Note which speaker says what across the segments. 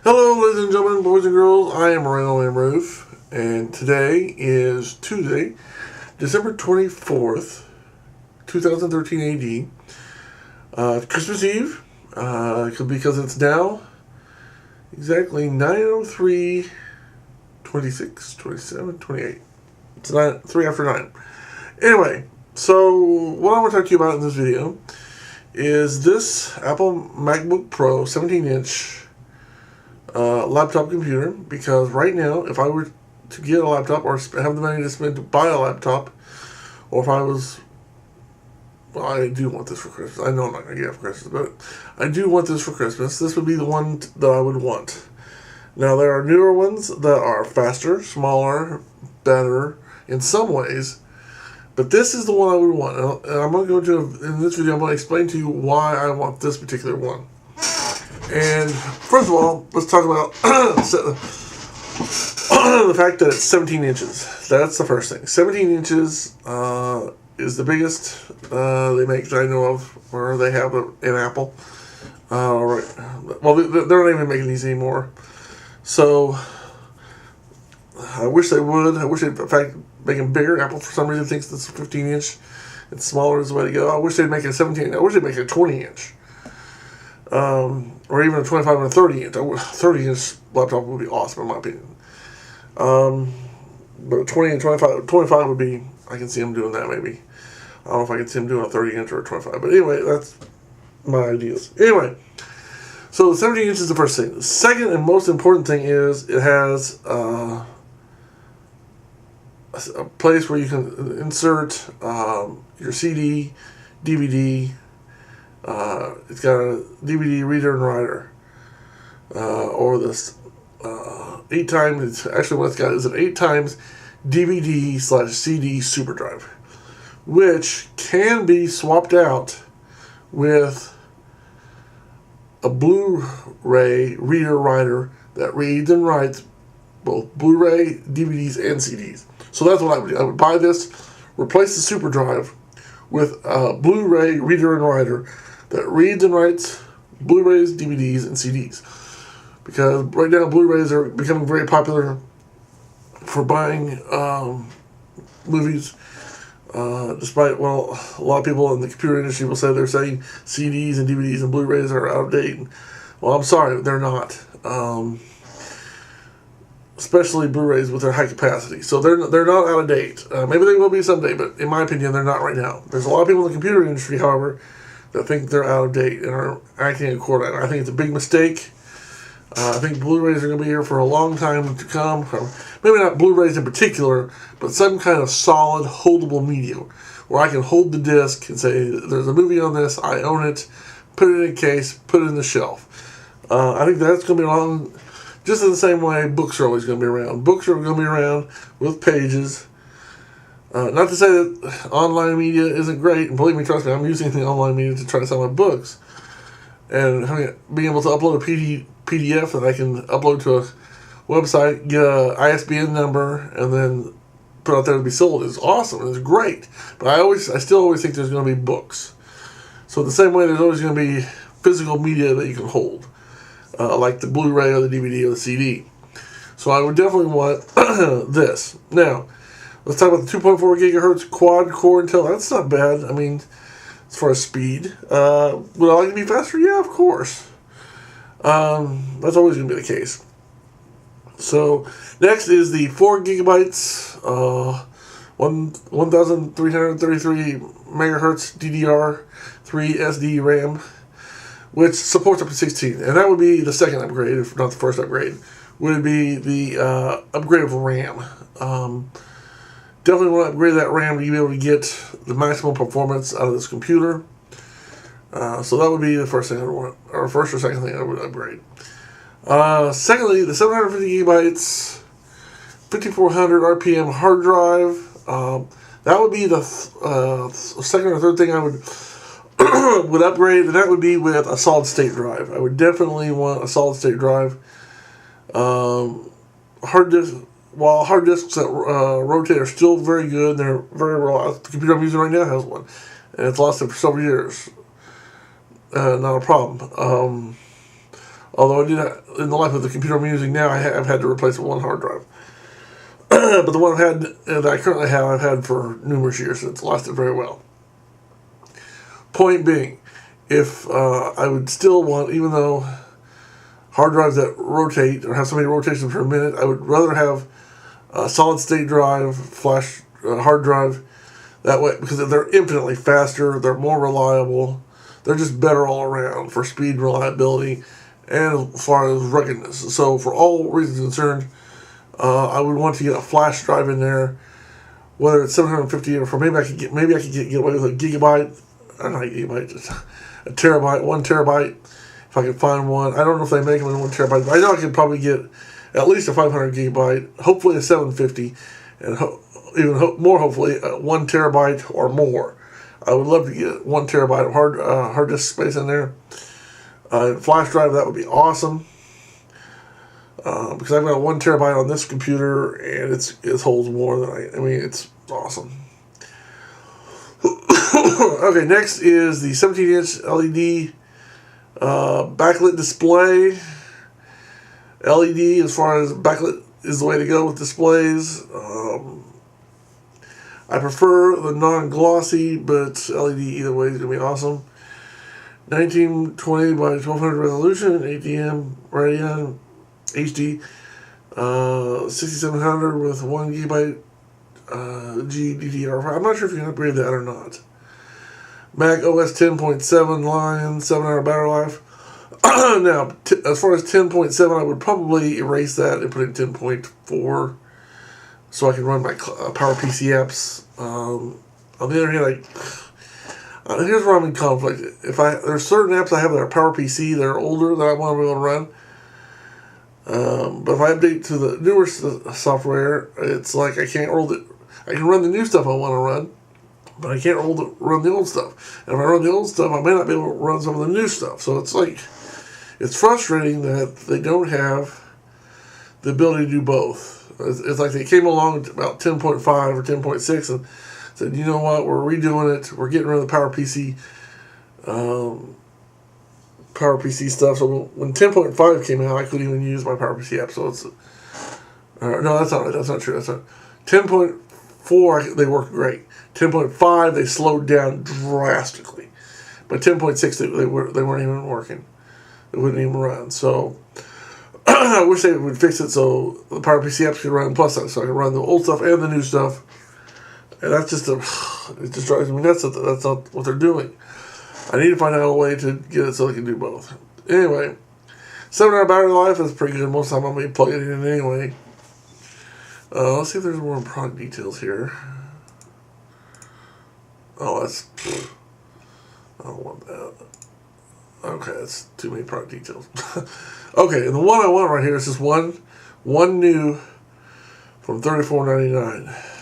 Speaker 1: Hello, ladies and gentlemen, boys and girls. I am Randall M. Rueff, and today is Tuesday, December 24th, 2013 AD. Christmas Eve, because it's now exactly 9:03, 26, 27, 28. It's 3 after 9. Anyway, so what I want to talk to you about in this video is this Apple MacBook Pro 17-inch laptop computer, because right now, if I were to get a laptop or have the money to spend to buy a laptop, or if I was, well, I do want this for Christmas. I know I'm not going to get it for Christmas, but I do want this for Christmas. This would be the one that I would want. Now, there are newer ones that are faster, smaller, better in some ways, but this is the one I would want. And I'm going to go to, in this video, I'm going to explain to you why I want this particular one. And first of all, let's talk about the fact that it's 17 inches. That's the first thing. 17 inches is the biggest they make that I know of, or they have in Apple. Right. Well, they're not even making these anymore. So I wish they would. I wish they'd, in fact, make them bigger. Apple, for some reason, thinks this 15 inch and smaller is the way to go. I wish they'd make it 17. I wish they'd make it a 20 inch. Or even a 25 and a 30 inch. A 30 inch laptop would be awesome, in my opinion. But 20 and 25 would be, I can see them doing that maybe. I don't know if I can see them doing a 30 inch or a 25. But anyway, that's my ideas. Anyway, so 17 inches is the first thing. The second and most important thing is it has a place where you can insert your CD, DVD. It's got a DVD reader and writer, or this 8 times. It's actually what it's got is an 8 times DVD/CD super drive, which can be swapped out with a Blu-ray reader writer that reads and writes both Blu-ray, DVDs, and CDs. So that's what I would do. I would buy this, replace the super drive with a Blu-ray reader and writer that reads and writes Blu-rays, DVDs, and CDs. Because right now, Blu-rays are becoming very popular for buying movies. Despite, well, a lot of people in the computer industry will say they're saying CDs and DVDs and Blu-rays are out of date. Well, I'm sorry, they're not. Especially Blu-rays with their high capacity. So they're not out of date. Maybe they will be someday, but in my opinion, they're not right now. There's a lot of people in the computer industry, however, that think they're out of date and are acting accordingly. I think it's a big mistake. I think Blu-rays are going to be here for a long time to come. Maybe not Blu-rays in particular, but some kind of solid, holdable medium where I can hold the disc and say, there's a movie on this, I own it, put it in a case, put it in the shelf. I think that's going to be long, just in the same way books are always going to be around. Books are going to be around with pages. Not to say that online media isn't great, and believe me, trust me, I'm using the online media to try to sell my books. And being able to upload a PDF that I can upload to a website, get an ISBN number, and then put it out there to be sold is awesome. It's great. But I still always think there's going to be books. So the same way there's always going to be physical media that you can hold, like the Blu-ray or the DVD or the CD. So I would definitely want this. Now, let's talk about the 2.4 gigahertz quad-core Intel. That's not bad. I mean, as far as speed. Would I like to be faster? Yeah, of course. That's always going to be the case. So, next is the 4 gigabytes, 1,333 megahertz DDR3 SD RAM, which supports up to 16. And that would be the second upgrade, if not the first upgrade, would be the upgrade of RAM. Definitely want to upgrade that RAM to be able to get the maximum performance out of this computer. So that would be the first thing I would want, or first or second thing I would upgrade. Secondly, the 750 gigabytes, 5400 RPM hard drive. That would be the second or third thing I would upgrade, and that would be with a solid state drive. I would definitely want a solid state drive. Hard disk. While hard disks that rotate are still very good, they're very reliable. The computer I'm using right now has one, and it's lasted for several years. Not a problem. Although I did, in the life of the computer I'm using now, I've had to replace one hard drive. But the one that I currently have, I've had for numerous years, and it's lasted very well. Point being, if I would still want, even though hard drives that rotate or have so many rotations per minute, I would rather have a solid state drive, flash hard drive, that way, because they're infinitely faster, they're more reliable, they're just better all around for speed, reliability, and as far as ruggedness. So for all reasons concerned, I would want to get a flash drive in there, whether it's 750 or maybe I could get away with a gigabyte, not a gigabyte, just a terabyte, 1 terabyte, if I could find one. I don't know if they make them in 1 terabyte, but I know I could probably get at least a 500 gigabyte, hopefully a 750, and more hopefully 1 terabyte or more. I would love to get 1 terabyte of hard disk space in there. Flash drive, that would be awesome. Because I've got 1 terabyte on this computer, and it holds more than I mean, it's awesome. Okay, next is the 17-inch LED backlit display. LED, as far as backlit, is the way to go with displays. I prefer the non-glossy, but LED either way is going to be awesome. 1920 by 1200 resolution, ATM, Radeon, HD, 6700 with 1 gigabyte GDDR5. I'm not sure if you can upgrade that or not. Mac OS 10.7 Lion, 7-hour battery life. Now, as far as 10.7, I would probably erase that and put it in 10.4 so I can run my PowerPC apps. On the other hand, here's where I'm in conflict. There's certain apps I have that are PowerPC that are older that I want to be able to run. But if I update to the newer software, it's like I can't roll it. I can run the new stuff I want to run, but I can't run the old stuff. And if I run the old stuff, I may not be able to run some of the new stuff. So it's frustrating that they don't have the ability to do both. It's like they came along about 10.5 or 10.6 and said, you know what, we're redoing it. We're getting rid of the PowerPC stuff. So when 10.5 came out, I couldn't even use my PowerPC app. So it's no, that's not right. That's not true. That's not 10.4. They work great. 10.5 they slowed down drastically, but 10.6 they weren't even working. They wouldn't even run. So I wish they would fix it so the PowerPC apps could run plus that, so I can run the old stuff and the new stuff. And that's just it just drives me nuts that that's not what they're doing. I need to find out a way to get it so they can do both. Anyway, 7-hour battery life is pretty good. Most of the time I'm going to plug it in anyway. Let's see if there's more product details here. Oh, I don't want that. Okay, that's too many product details. Okay, and the one I want right here is just one new from $34.99.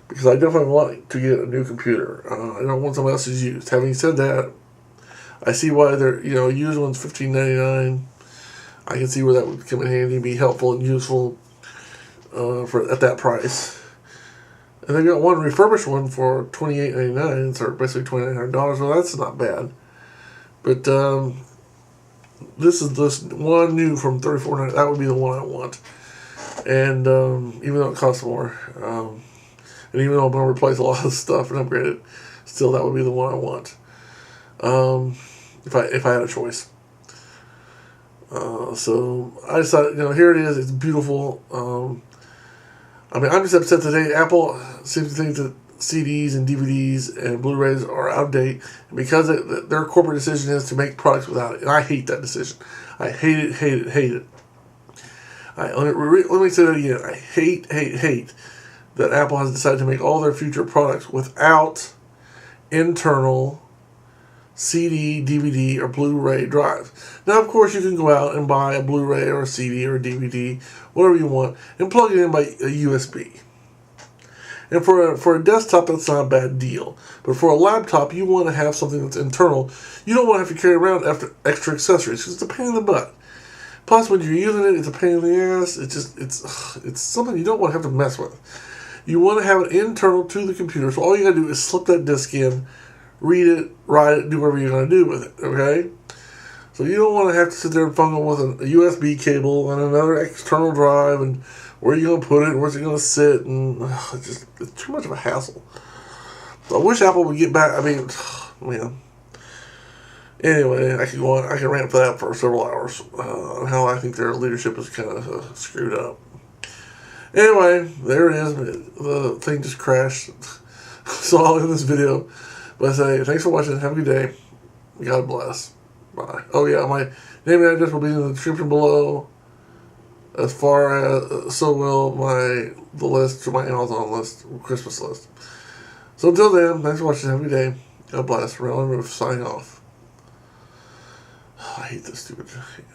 Speaker 1: Because I definitely want to get a new computer. I don't want somebody else's used. Having said that, I see why they're, used one's $15.99. I can see where that would come in handy and be helpful and useful at that price. And they got one refurbished one for $28.99, so basically $2,900. Well, that's not bad. But this is this one new from $34.99. That would be the one I want. And even though it costs more, and even though I'm going to replace a lot of stuff and upgrade it, still that would be the one I want. If I had a choice. So I decided, here it is. It's beautiful. I'm just upset today. Apple seems to think that CDs and DVDs and Blu-rays are out of date, because their corporate decision is to make products without it. And I hate that decision. I hate it. Let me say that again. I hate that Apple has decided to make all their future products without internal CD, DVD, or Blu-ray drives. Now, of course, you can go out and buy a Blu-ray or a CD or a DVD, whatever you want, and plug it in by a USB. And for a desktop, that's not a bad deal. But for a laptop, you want to have something that's internal. You don't want to have to carry around extra accessories, because it's a pain in the butt. Plus, when you're using it, it's a pain in the ass. It's something you don't want to have to mess with. You want to have it internal to the computer, so all you got to do is slip that disc in, read it, write it, do whatever you're going to do with it, okay? So you don't want to have to sit there and fungle with a USB cable and another external drive, and where are you going to put it, and where's it going to sit, and it's too much of a hassle. So I wish Apple would get back. I mean, man. Anyway, I can rant for that for several hours. On how I think their leadership is kind of screwed up. Anyway, there it is. The thing just crashed. So I'll end this video by saying thanks for watching. Have a good day. God bless. Bye. Oh yeah, my name and address will be in the description below. As far as so will the list, my Amazon list, Christmas list. So until then, thanks for watching. Have a good day. God bless. Randall M. Rueff signing off. I hate this stupid.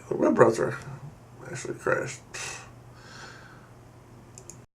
Speaker 1: The web browser actually crashed.